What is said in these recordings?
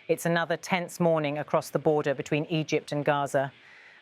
It's another tense morning across the border between Egypt and Gaza.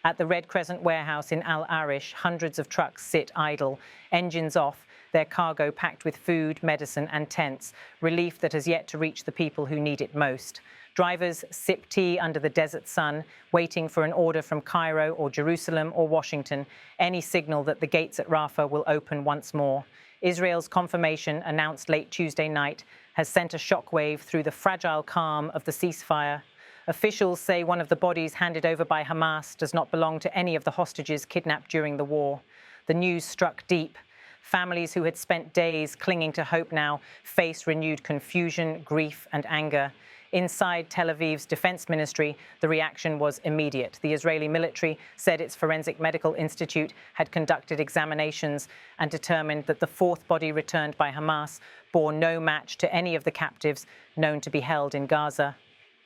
At the Red Crescent warehouse in Al Arish, hundreds of trucks sit idle, engines off, their cargo packed with food, medicine and tents, relief that has yet to reach the people who need it most. Drivers sip tea under the desert sun, waiting for an order from Cairo or Jerusalem or Washington, any signal that the gates at Rafah will open once more. Israel's confirmation, announced late Tuesday night, has sent a shockwave through the fragile calm of the ceasefire. Officials say one of the bodies handed over by Hamas does not belong to any of the hostages kidnapped during the war. The news struck deep. Families who had spent days clinging to hope now face renewed confusion, grief and anger. Inside Tel Aviv's defense ministry, the reaction was immediate. The Israeli military said its Forensic Medical Institute had conducted examinations and determined that the fourth body returned by Hamas bore no match to any of the captives known to be held in Gaza.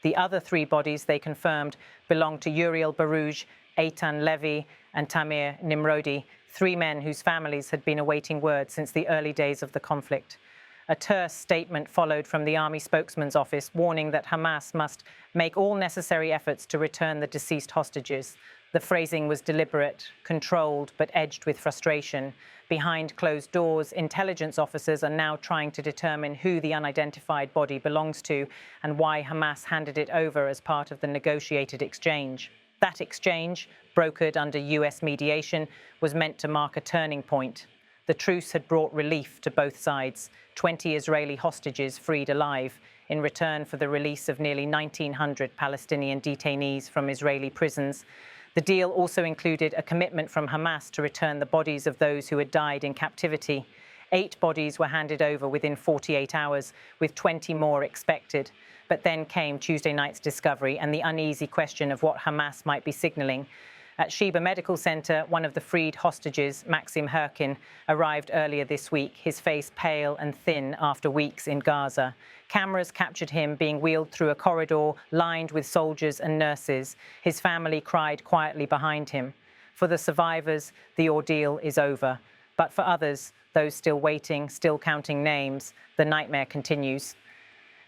The other three bodies, they confirmed, belonged to Uriel Barouj, Eitan Levy and Tamir Nimrodi, three men whose families had been awaiting word since the early days of the conflict. A terse statement followed from the army spokesman's office, warning that Hamas must make all necessary efforts to return the deceased hostages. The phrasing was deliberate, controlled, but edged with frustration. Behind closed doors, intelligence officers are now trying to determine who the unidentified body belongs to and why Hamas handed it over as part of the negotiated exchange. That exchange, brokered under US mediation, was meant to mark a turning point. The truce had brought relief to both sides, 20 Israeli hostages freed alive, in return for the release of nearly 1,900 Palestinian detainees from Israeli prisons. The deal also included a commitment from Hamas to return the bodies of those who had died in captivity. 8 bodies were handed over within 48 hours, with 20 more expected. But then came Tuesday night's discovery and the uneasy question of what Hamas might be signaling. At Sheba Medical Center, one of the freed hostages, Maxim Herkin, arrived earlier this week, his face pale and thin after weeks in Gaza. Cameras captured him being wheeled through a corridor lined with soldiers and nurses. His family cried quietly behind him. For the survivors, the ordeal is over. But for others, those still waiting, still counting names, the nightmare continues.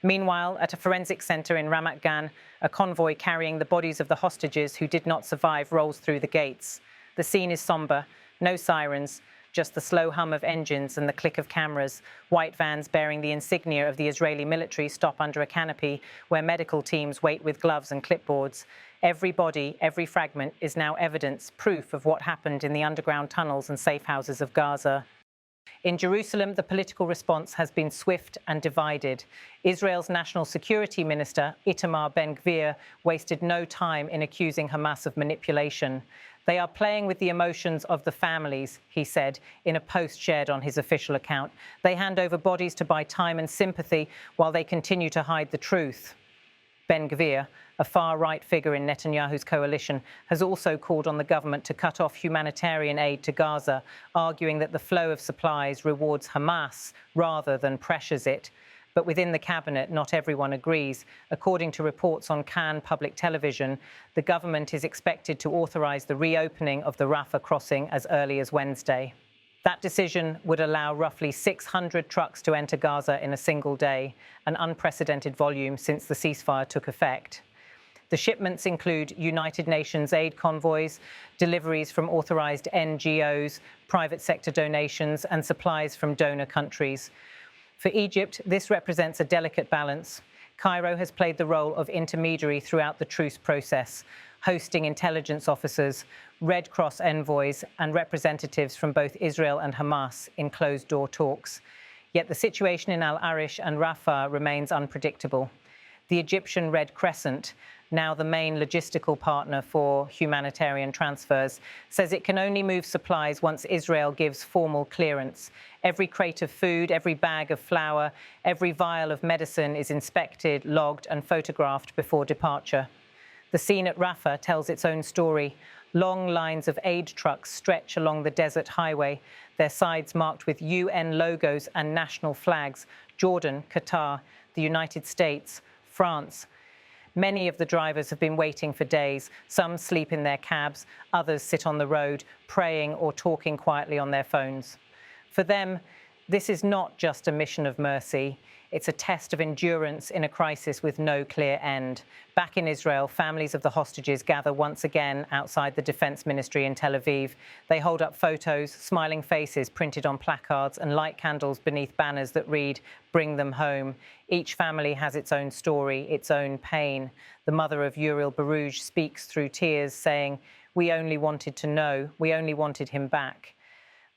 Meanwhile, at a forensic center in Ramat Gan, a convoy carrying the bodies of the hostages who did not survive rolls through the gates. The scene is somber, no sirens, just the slow hum of engines and the click of cameras. White vans bearing the insignia of the Israeli military stop under a canopy where medical teams wait with gloves and clipboards. Every body, every fragment is now evidence, proof of what happened in the underground tunnels and safe houses of Gaza. In Jerusalem, the political response has been swift and divided. Israel's National Security Minister Itamar Ben-Gvir wasted no time in accusing Hamas of manipulation. They are playing with the emotions of the families, he said in a post shared on his official account. They hand over bodies to buy time and sympathy while they continue to hide the truth. Ben-Gvir, a far-right figure in Netanyahu's coalition, has also called on the government to cut off humanitarian aid to Gaza, arguing that the flow of supplies rewards Hamas rather than pressures it. But within the cabinet, not everyone agrees. According to reports on Cannes Public Television, the government is expected to authorize the reopening of the Rafah crossing as early as Wednesday. That decision would allow roughly 600 trucks to enter Gaza in a single day, an unprecedented volume since the ceasefire took effect. The shipments include United Nations aid convoys, deliveries from authorized NGOs, private sector donations, and supplies from donor countries. For Egypt, this represents a delicate balance. Cairo has played the role of intermediary throughout the truce process, hosting intelligence officers, Red Cross envoys, and representatives from both Israel and Hamas in closed-door talks. Yet the situation in Al Arish and Rafah remains unpredictable. The Egyptian Red Crescent, now the main logistical partner for humanitarian transfers, says it can only move supplies once Israel gives formal clearance. Every crate of food, every bag of flour, every vial of medicine is inspected, logged and photographed before departure. The scene at Rafah tells its own story. Long lines of aid trucks stretch along the desert highway, their sides marked with UN logos and national flags: Jordan, Qatar, the United States, France. Many of the drivers have been waiting for days. Some sleep in their cabs, others sit on the road, praying or talking quietly on their phones. For them, This is not just a mission of mercy. It's a test of endurance in a crisis with no clear end. Back in Israel, families of the hostages gather once again outside the Defense Ministry in Tel Aviv. They hold up photos, smiling faces printed on placards, and light candles beneath banners that read, "Bring them home." Each family has its own story, its own pain. The mother of Uriel Barouj speaks through tears, saying, "We only wanted to know. We only wanted him back."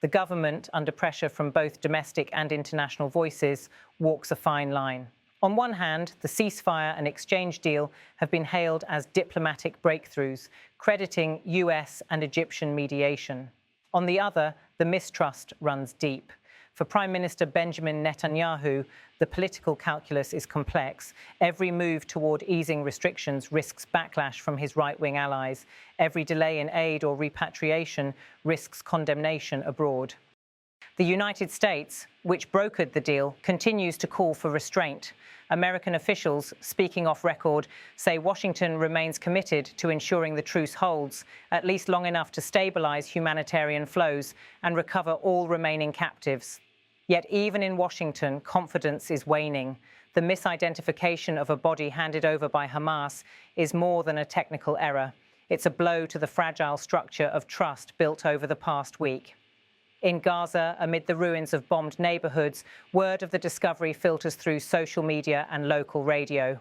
The government, under pressure from both domestic and international voices, walks a fine line. On one hand, the ceasefire and exchange deal have been hailed as diplomatic breakthroughs, crediting US and Egyptian mediation. On the other, the mistrust runs deep. For Prime Minister Benjamin Netanyahu, the political calculus is complex. Every move toward easing restrictions risks backlash from his right-wing allies. Every delay in aid or repatriation risks condemnation abroad. The United States, which brokered the deal, continues to call for restraint. American officials, speaking off record, say Washington remains committed to ensuring the truce holds, at least long enough to stabilize humanitarian flows and recover all remaining captives. Yet even in Washington, confidence is waning. The misidentification of a body handed over by Hamas is more than a technical error. It's a blow to the fragile structure of trust built over the past week. In Gaza, amid the ruins of bombed neighborhoods, word of the discovery filters through social media and local radio.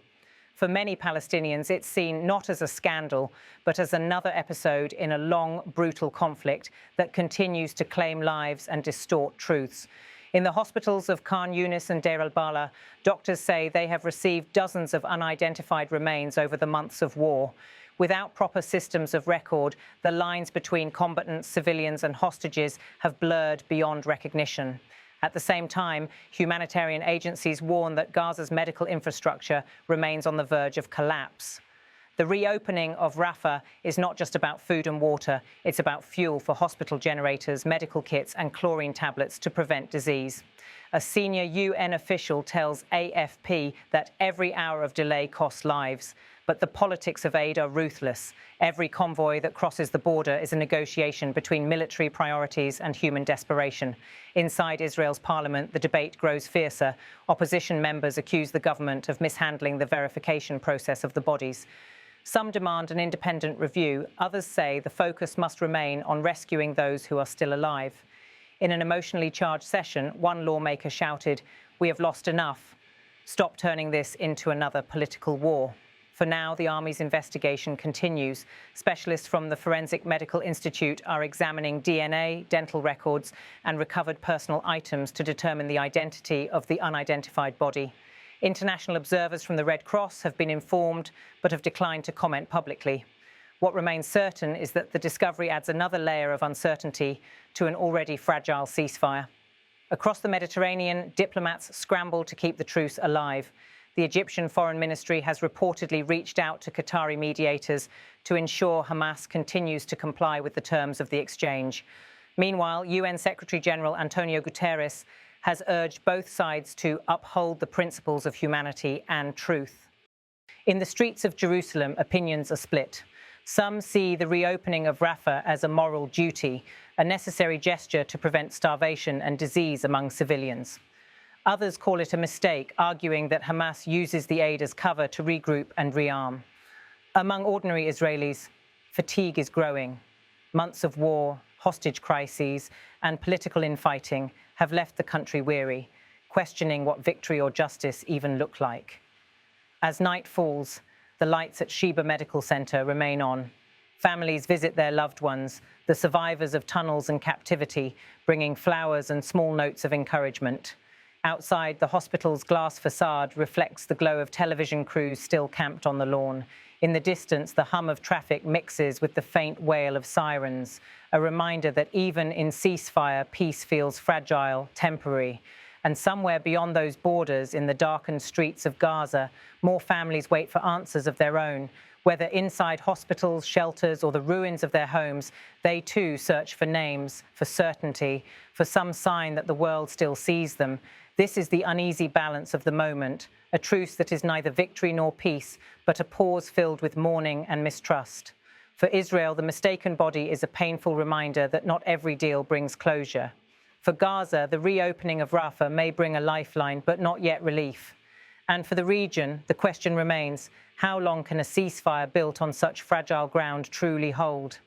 For many Palestinians, it's seen not as a scandal, but as another episode in a long, brutal conflict that continues to claim lives and distort truths. In the hospitals of Khan Yunis and Deir al-Balah, doctors say they have received dozens of unidentified remains over the months of war. Without proper systems of record, the lines between combatants, civilians and hostages have blurred beyond recognition. At the same time, humanitarian agencies warn that Gaza's medical infrastructure remains on the verge of collapse. The reopening of Rafah is not just about food and water, it's about fuel for hospital generators, medical kits and chlorine tablets to prevent disease. A senior UN official tells AFP that every hour of delay costs lives. But the politics of aid are ruthless. Every convoy that crosses the border is a negotiation between military priorities and human desperation. Inside Israel's parliament, the debate grows fiercer. Opposition members accuse the government of mishandling the verification process of the bodies. Some demand an independent review. Others say the focus must remain on rescuing those who are still alive. In an emotionally charged session, one lawmaker shouted, "We have lost enough. Stop turning this into another political war." For now, the Army's investigation continues. Specialists from the Forensic Medical Institute are examining DNA, dental records, and recovered personal items to determine the identity of the unidentified body. International observers from the Red Cross have been informed, but have declined to comment publicly. What remains certain is that the discovery adds another layer of uncertainty to an already fragile ceasefire. Across the Mediterranean, diplomats scramble to keep the truce alive. The Egyptian Foreign Ministry has reportedly reached out to Qatari mediators to ensure Hamas continues to comply with the terms of the exchange. Meanwhile, UN Secretary-General Antonio Guterres has urged both sides to uphold the principles of humanity and truth. In the streets of Jerusalem, opinions are split. Some see the reopening of Rafah as a moral duty, a necessary gesture to prevent starvation and disease among civilians. Others call it a mistake, arguing that Hamas uses the aid as cover to regroup and rearm. Among ordinary Israelis, fatigue is growing. Months of war, hostage crises, and political infighting have left the country weary, questioning what victory or justice even look like. As night falls, the lights at Sheba Medical Center remain on. Families visit their loved ones, the survivors of tunnels and captivity, bringing flowers and small notes of encouragement. Outside, the hospital's glass facade reflects the glow of television crews still camped on the lawn. In the distance, the hum of traffic mixes with the faint wail of sirens, a reminder that even in ceasefire, peace feels fragile, temporary. And somewhere beyond those borders, in the darkened streets of Gaza, more families wait for answers of their own. Whether inside hospitals, shelters, or the ruins of their homes, they too search for names, for certainty, for some sign that the world still sees them. This is the uneasy balance of the moment, a truce that is neither victory nor peace, but a pause filled with mourning and mistrust. For Israel, the mistaken body is a painful reminder that not every deal brings closure. For Gaza, the reopening of Rafah may bring a lifeline, but not yet relief. And for the region, the question remains, how long can a ceasefire built on such fragile ground truly hold?